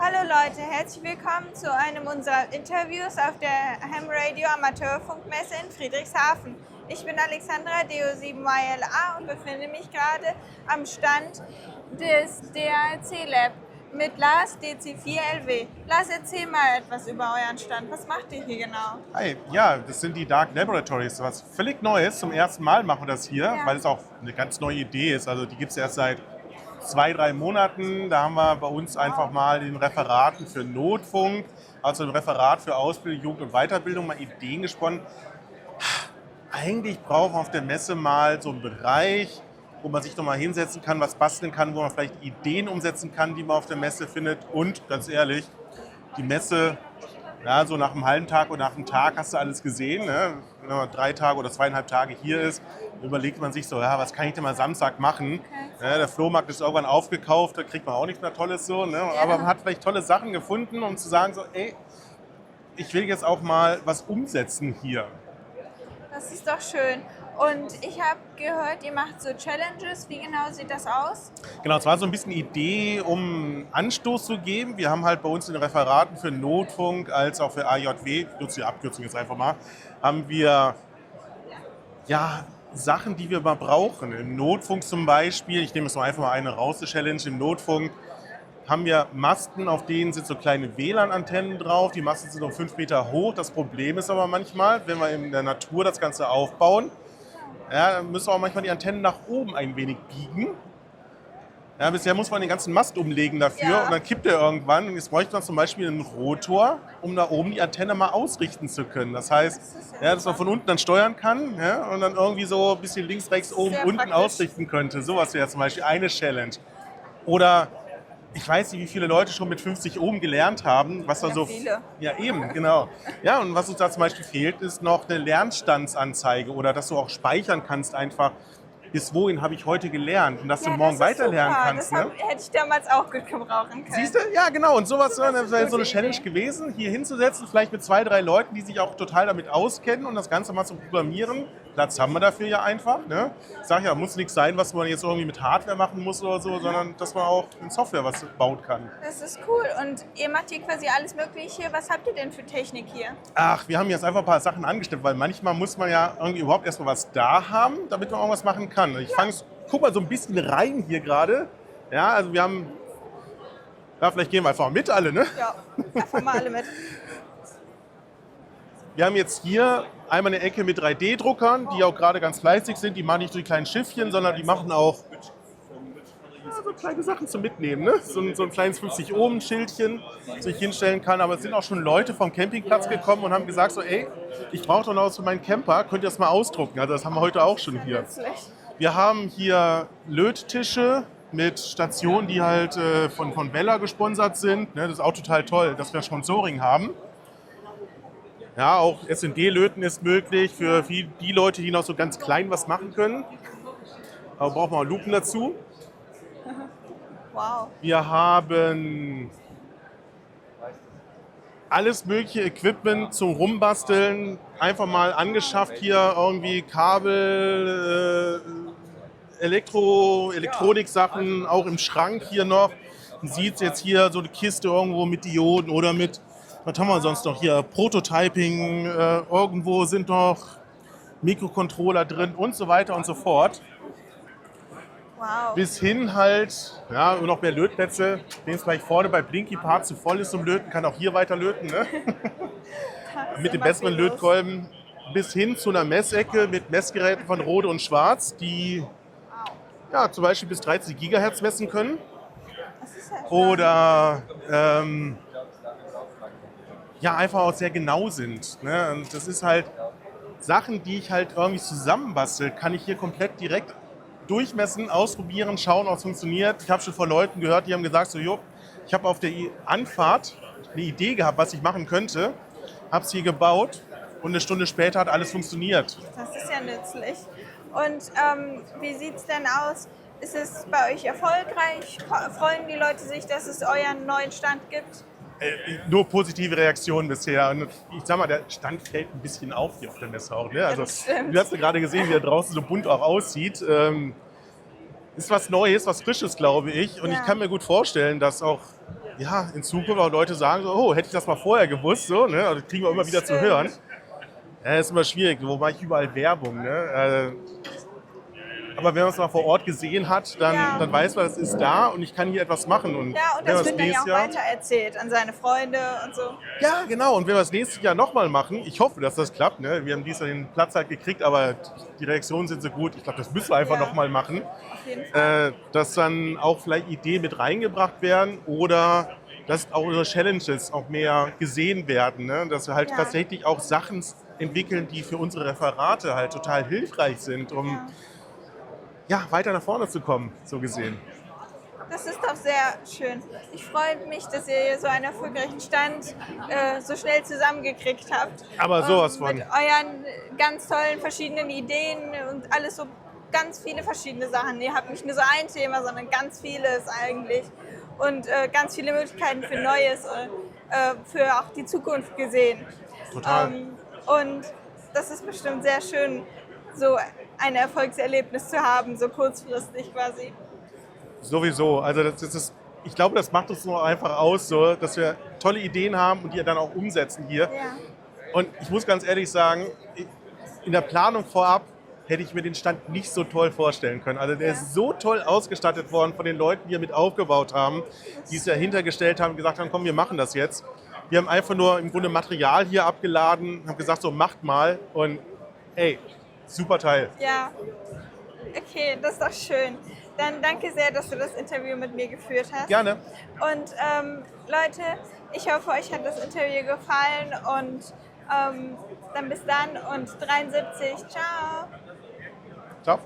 Hallo Leute, herzlich willkommen zu einem unserer Interviews auf der Ham Radio Amateurfunkmesse in Friedrichshafen. Ich bin Alexandra DO7YLA und befinde mich gerade am Stand des DALC Lab mit Lars DC4LW. Lars, erzähl mal etwas über euren Stand. Was macht ihr hier genau? Hi, ja, das sind die Dark Laboratories, was völlig Neues. Zum ersten Mal machen wir das hier, weil es auch eine ganz neue Idee ist. Also die gibt es erst seit 2-3 Monaten. Da haben wir bei uns einfach mal in Referaten für Notfunk, also im Referat für Ausbildung, Jugend- und Weiterbildung, mal Ideen gesponnen. Eigentlich brauchen wir auf der Messe mal so einen Bereich, wo man sich noch mal hinsetzen kann, was basteln kann, wo man vielleicht Ideen umsetzen kann, die man auf der Messe findet. Und ganz ehrlich, die Messe, ja, so nach einem halben Tag oder nach einem Tag hast du alles gesehen. Ne? Wenn man 3 Tage oder 2,5 Tage hier ist, überlegt man sich so, ja, was kann ich denn mal Samstag machen? Ja, der Flohmarkt ist irgendwann aufgekauft, da kriegt man auch nichts mehr Tolles so. Ne? Aber man hat vielleicht tolle Sachen gefunden, um zu sagen so, ey, ich will jetzt auch mal was umsetzen hier. Das ist doch schön. Und ich habe gehört, ihr macht so Challenges. Wie genau sieht das aus? Genau, es war so ein bisschen Idee, um Anstoß zu geben. Wir haben halt bei uns in den Referaten für Notfunk als auch für AJW, ich nutze die Abkürzung jetzt einfach mal, haben wir ja Sachen, die wir mal brauchen. Im Notfunk zum Beispiel, ich nehme jetzt mal einfach mal eine raus, die Challenge, im Notfunk haben wir Masten, auf denen sind so kleine WLAN-Antennen drauf. Die Masten sind um 5 Meter hoch. Das Problem ist aber manchmal, wenn wir in der Natur das Ganze aufbauen, ja, dann müssen wir auch manchmal die Antennen nach oben ein wenig biegen. Ja, bisher muss man den ganzen Mast umlegen dafür Ja. und dann kippt er irgendwann. Und jetzt bräuchte man zum Beispiel einen Rotor, um da oben die Antenne mal ausrichten zu können. Das heißt, ja, dass man von unten dann steuern kann, ja, und dann irgendwie so ein bisschen links, rechts, oben, Sehr unten praktisch. ausrichten könnte. Sowas wäre zum Beispiel eine Challenge. Oder ich weiß nicht, wie viele Leute schon mit 50 Ohm gelernt haben, was da Ja, so. viele. Ja, eben, genau. Ja, und was uns da zum Beispiel fehlt, ist noch eine Lernstandsanzeige oder dass du auch speichern kannst einfach, bis wohin habe ich heute gelernt und dass du morgen das ist weiterlernen super. kannst. Das Ne? hätte ich damals auch gut gebrauchen können. Siehst du? Ja, genau. Und sowas Das ist das wäre eine so eine gute Challenge Idee. gewesen, hier hinzusetzen, vielleicht mit 2, 3 Leuten, die sich auch total damit auskennen und das Ganze mal zu programmieren. Platz haben wir dafür ja einfach. Ne? Ich sage ja, muss nichts sein, was man jetzt irgendwie mit Hardware machen muss oder so, sondern dass man auch in Software was bauen kann. Das ist cool. Und ihr macht hier quasi alles Mögliche. Was habt ihr denn für Technik hier? Ach, wir haben jetzt einfach ein paar Sachen angestellt, weil manchmal muss man ja irgendwie überhaupt erstmal was da haben, damit man irgendwas machen kann. Guck mal so ein bisschen rein hier gerade. Ja, also wir haben, ja, vielleicht gehen wir einfach mal mit alle, ne? Ja, einfach mal alle mit. Wir haben jetzt hier einmal eine Ecke mit 3D-Druckern, die auch gerade ganz fleißig sind. Die machen nicht so die kleinen Schiffchen, sondern die machen auch so kleine Sachen zum Mitnehmen. Ne? So ein kleines 50-Ohm-Schildchen, das ich hinstellen kann. Aber es sind auch schon Leute vom Campingplatz gekommen und haben gesagt so, ey, ich brauche doch noch was für meinen Camper, könnt ihr das mal ausdrucken? Also das haben wir heute auch schon hier. Nützlich. Wir haben hier Löttische mit Stationen, die halt von Bella gesponsert sind. Ne? Das ist auch total toll, dass wir Sponsoring haben. Ja, auch SND-Löten ist möglich für die Leute, die noch so ganz klein was machen können. Aber brauchen wir auch Lupen dazu. Wow. Wir haben alles mögliche Equipment zum Rumbasteln. Einfach mal angeschafft hier irgendwie Kabel, Elektronik-Sachen, auch im Schrank hier noch. Man sieht jetzt hier so eine Kiste irgendwo mit Dioden oder mit, was haben wir sonst noch hier? Prototyping, irgendwo sind noch Mikrocontroller drin und so weiter und so fort. Wow. Bis hin halt, ja, und noch mehr Lötplätze. Den ist gleich vorne bei Blinky Part zu voll ist zum Löten, kann auch hier weiter löten. Ne? Mit den besseren Lötkolben. Bis hin zu einer Messecke mit Messgeräten von Rode und Schwarz, die ja, zum Beispiel bis 13 Gigahertz messen können. Das ist ja Oder ja, einfach auch sehr genau sind. Ne? Und das ist halt Sachen, die ich halt irgendwie zusammenbastel, kann ich hier komplett direkt durchmessen, ausprobieren, schauen, ob es funktioniert. Ich habe schon von Leuten gehört, die haben gesagt, so, jo, ich habe auf der Anfahrt eine Idee gehabt, was ich machen könnte, habe es hier gebaut und eine Stunde später hat alles funktioniert. Das ist ja nützlich. Und wie sieht es denn aus? Ist es bei euch erfolgreich? Freuen die Leute sich, dass es euren neuen Stand gibt? Nur positive Reaktionen bisher. Und ich sag mal, der Stand fällt ein bisschen auf hier auf der Messe auch. Ne? Also, das stimmt. du hast ja gerade gesehen, wie er draußen so bunt auch aussieht. ist was Neues, was Frisches, glaube ich. Und ich kann mir gut vorstellen, dass auch in Zukunft auch Leute sagen, so, oh, hätte ich das mal vorher gewusst, so, ne? Also, das kriegen wir immer wieder zu hören. Ja, ist immer schwierig, wo mache ich überall Werbung, ne? Aber wenn man es mal vor Ort gesehen hat, dann weiß man, es ist da und ich kann hier etwas machen. Und das wird dann ja auch weitererzählt an seine Freunde und so. Ja, genau. Und wenn wir es nächstes Jahr nochmal machen, ich hoffe, dass das klappt. Ne? Wir haben dieses Jahr den Platz halt gekriegt, aber die Reaktionen sind so gut. Ich glaube, das müssen wir einfach nochmal machen. Auf jeden Fall. Dass dann auch vielleicht Ideen mit reingebracht werden oder dass auch unsere Challenges auch mehr gesehen werden. Ne? Dass wir halt tatsächlich auch Sachen entwickeln, die für unsere Referate halt total hilfreich sind, um weiter nach vorne zu kommen, so gesehen. Das ist doch sehr schön. Ich freue mich, dass ihr so einen erfolgreichen Stand so schnell zusammengekriegt habt. Aber sowas von. Mit euren ganz tollen verschiedenen Ideen und alles so ganz viele verschiedene Sachen. Ihr habt nicht nur so ein Thema, sondern ganz vieles eigentlich. Und ganz viele Möglichkeiten für Neues, für auch die Zukunft gesehen. Total. Und das ist bestimmt sehr schön, so ein Erfolgserlebnis zu haben, so kurzfristig quasi. Sowieso. Also ich glaube, das macht uns nur einfach aus, so, dass wir tolle Ideen haben und die dann auch umsetzen hier. Ja. Und ich muss ganz ehrlich sagen, in der Planung vorab hätte ich mir den Stand nicht so toll vorstellen können. Also der ist so toll ausgestattet worden von den Leuten, die hier mit aufgebaut haben, die es dahinter gestellt haben und gesagt haben, komm, wir machen das jetzt. Wir haben einfach nur im Grunde Material hier abgeladen, haben gesagt, so macht mal und ey, super Teil. Ja, okay, das ist doch schön. Dann danke sehr, dass du das Interview mit mir geführt hast. Gerne. Und Leute, ich hoffe, euch hat das Interview gefallen und dann bis dann und 73. Ciao. Ciao.